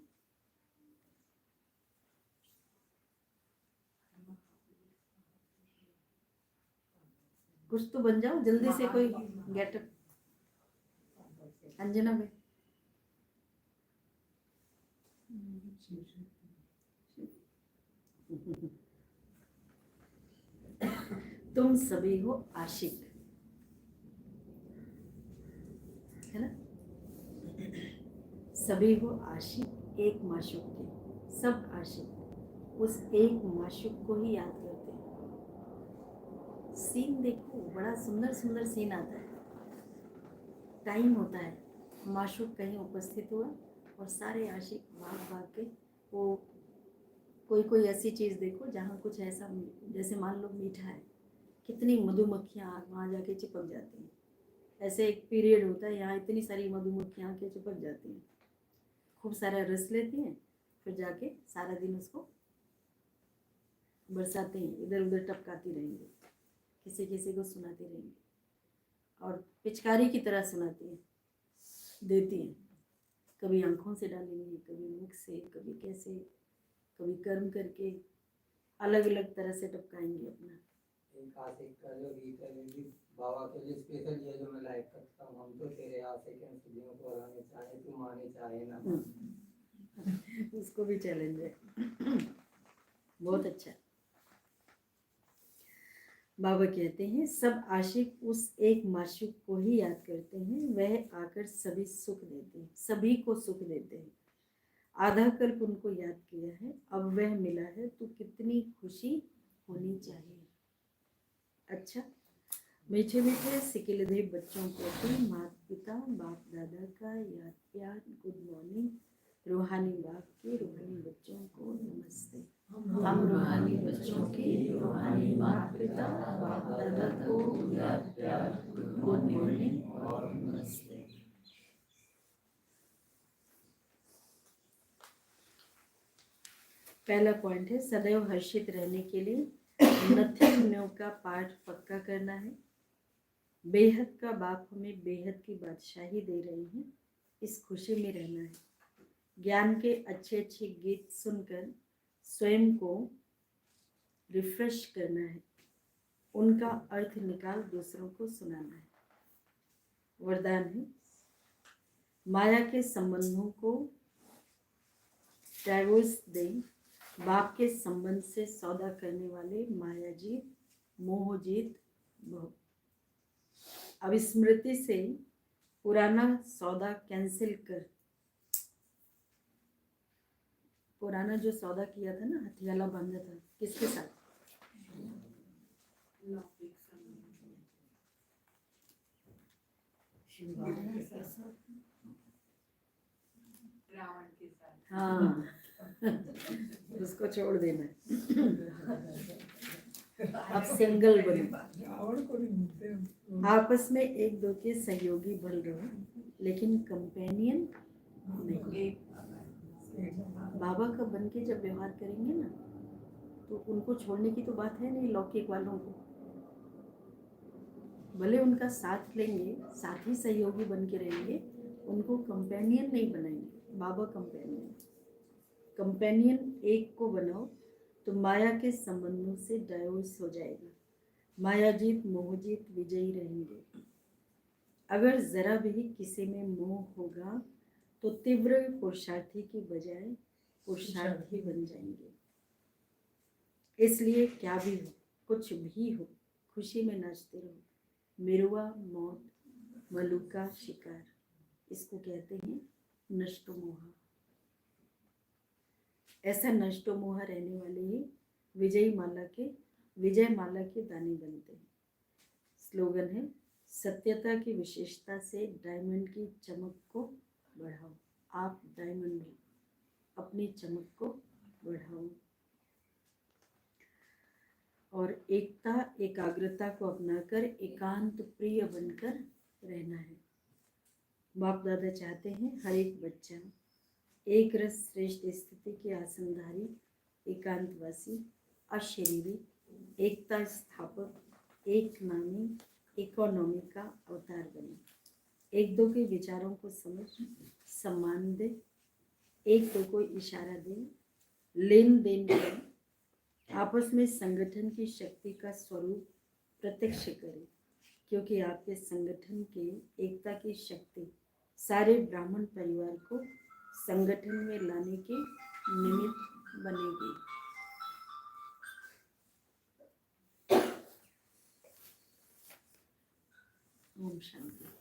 कुछ तो बन जाओ जल्दी से, कोई गेटअप। अंजना भाई, तुम सभी हो आशिक, है ना। सभी हो आशिक एक माशूक के। सब आशिक उस एक माशूक को ही याद करते हैं। सीन देखो, बड़ा सुंदर सुंदर सीन आता है। टाइम होता है, माशूक कहीं उपस्थित हुआ और सारे आशिक भाग भाग के वो कोई ऐसी चीज़ देखो जहाँ कुछ ऐसा, जैसे मान लो मीठा है, कितनी मधुमक्खियाँ वहाँ जाके चिपक जाती हैं। ऐसे एक पीरियड होता है, यहाँ इतनी सारी मधुमक्खियाँ आके चिपक जाती हैं, खूब सारा रस लेती हैं, फिर जाके सारा दिन उसको बरसाते हैं, इधर उधर टपकाती रहेंगी, किसी किसी को सुनाती रहेंगी और पिचकारी की तरह सुनाती हैं, देती हैं। कभी आंखों से डालेंगी, कभी मुख से, कभी कैसे, कभी कर्म करके अलग अलग तरह से टपकाएंगे अपना। एक आशिक का जो गीत है, भी बाबा के लिए स्पेशल ये जो मैं लाइक करता हूँ। हम तो तेरे आशिक हैं, सदियों को रहने चाहे, तू माने चाहे ना। उसको भी चैलेंज है। बहुत अच्छा। बाबा कहते हैं सब आशिक उस एक माशूक को ही याद करते हैं, वह आकर सभी सुख देते हैं, सभी को सुख देते हैं। आधा कल्प उनको याद किया है, अब वह मिला है तो कितनी खुशी होनी चाहिए। अच्छा, मीठे मीठे सिकिलधे बच्चों को भी माता पिता बाप दादा का याद प्यार गुड मॉर्निंग। रूहानी बाप के रूहानी बच्चों को नमस्ते। हम रूहानी बच्चों के रूहानी माता पिता बाप दादा को याद प्यार गुड मॉर्निंग और नमस्ते। पहला पॉइंट है सदैव हर्षित रहने के लिए नथिंग न्यू का पाठ पक्का करना है। बेहद का बाप हमें बेहद की बादशाही दे रहे हैं, इस खुशी में रहना है। ज्ञान के अच्छे अच्छे गीत सुनकर स्वयं को रिफ्रेश करना है, उनका अर्थ निकाल दूसरों को सुनाना है। वरदान है माया के संबंधों को डाइवोर्स दें। बाप के संबंध से सौदा करने वाले मायाजीत मोहजीत भव। अब स्मृति से पुराना सौदा कैंसिल कर, पुराना जो सौदा किया था ना, हथियाला बांधा था, किसके साथ? रावण के साथ। हाँ, उसको छोड़ देना। अब सिंगल बनो, आपस में एक दो के सहयोगी बन रहो, लेकिन कंपेनियन नहीं। बाबा का बन के जब व्यवहार करेंगे ना, तो उनको छोड़ने की तो बात है नहीं। लौकिक वालों को भले उनका साथ लेंगे, साथी सहयोगी बन के रहेंगे, उनको कंपेनियन नहीं बनाएंगे। बाबा कंपेनियन, कंपेनियन एक को बनाओ तो माया के संबंधों से डाइवोर्स हो जाएगा। माया जीत मोह जीत विजयी रहेंगे। अगर जरा भी किसी में मोह होगा तो तीव्र पुरुषार्थी की बजाय पुरुषार्थी बन जाएंगे। इसलिए क्या भी हो, कुछ भी हो, खुशी में नाचते रहो। मिरुआ मौत मलुका शिकार, इसको कहते हैं नष्टो मोहा। ऐसा नष्टो मोहा रहने वाले ही विजय माला के दानी बनते हैं। स्लोगन है, सत्यता की विशेषता से डायमंड की चमक को बढ़ाओ। आप डायमंड हो, अपनी चमक को बढ़ाओ। और एकता एकाग्रता को अपनाकर एकांत प्रिय बनकर रहना है। बाप दादा चाहते हैं हर एक बच्चा एक रस श्रेष्ठ स्थिति के आसनधारी, एकांतवासी, अशरीरी, एकता स्थापक, एक नामी इकोनॉमी का अवतार बने। एक दो के विचारों को समझ सम्मान दे, एक दो को इशारा दे, लेन देन करें, आपस में संगठन की शक्ति का स्वरूप प्रत्यक्ष करें, क्योंकि आपके संगठन के एकता की शक्ति सारे ब्राह्मण परिवार को संगठन में लाने के निमित्त बनेगी। ओम शांति।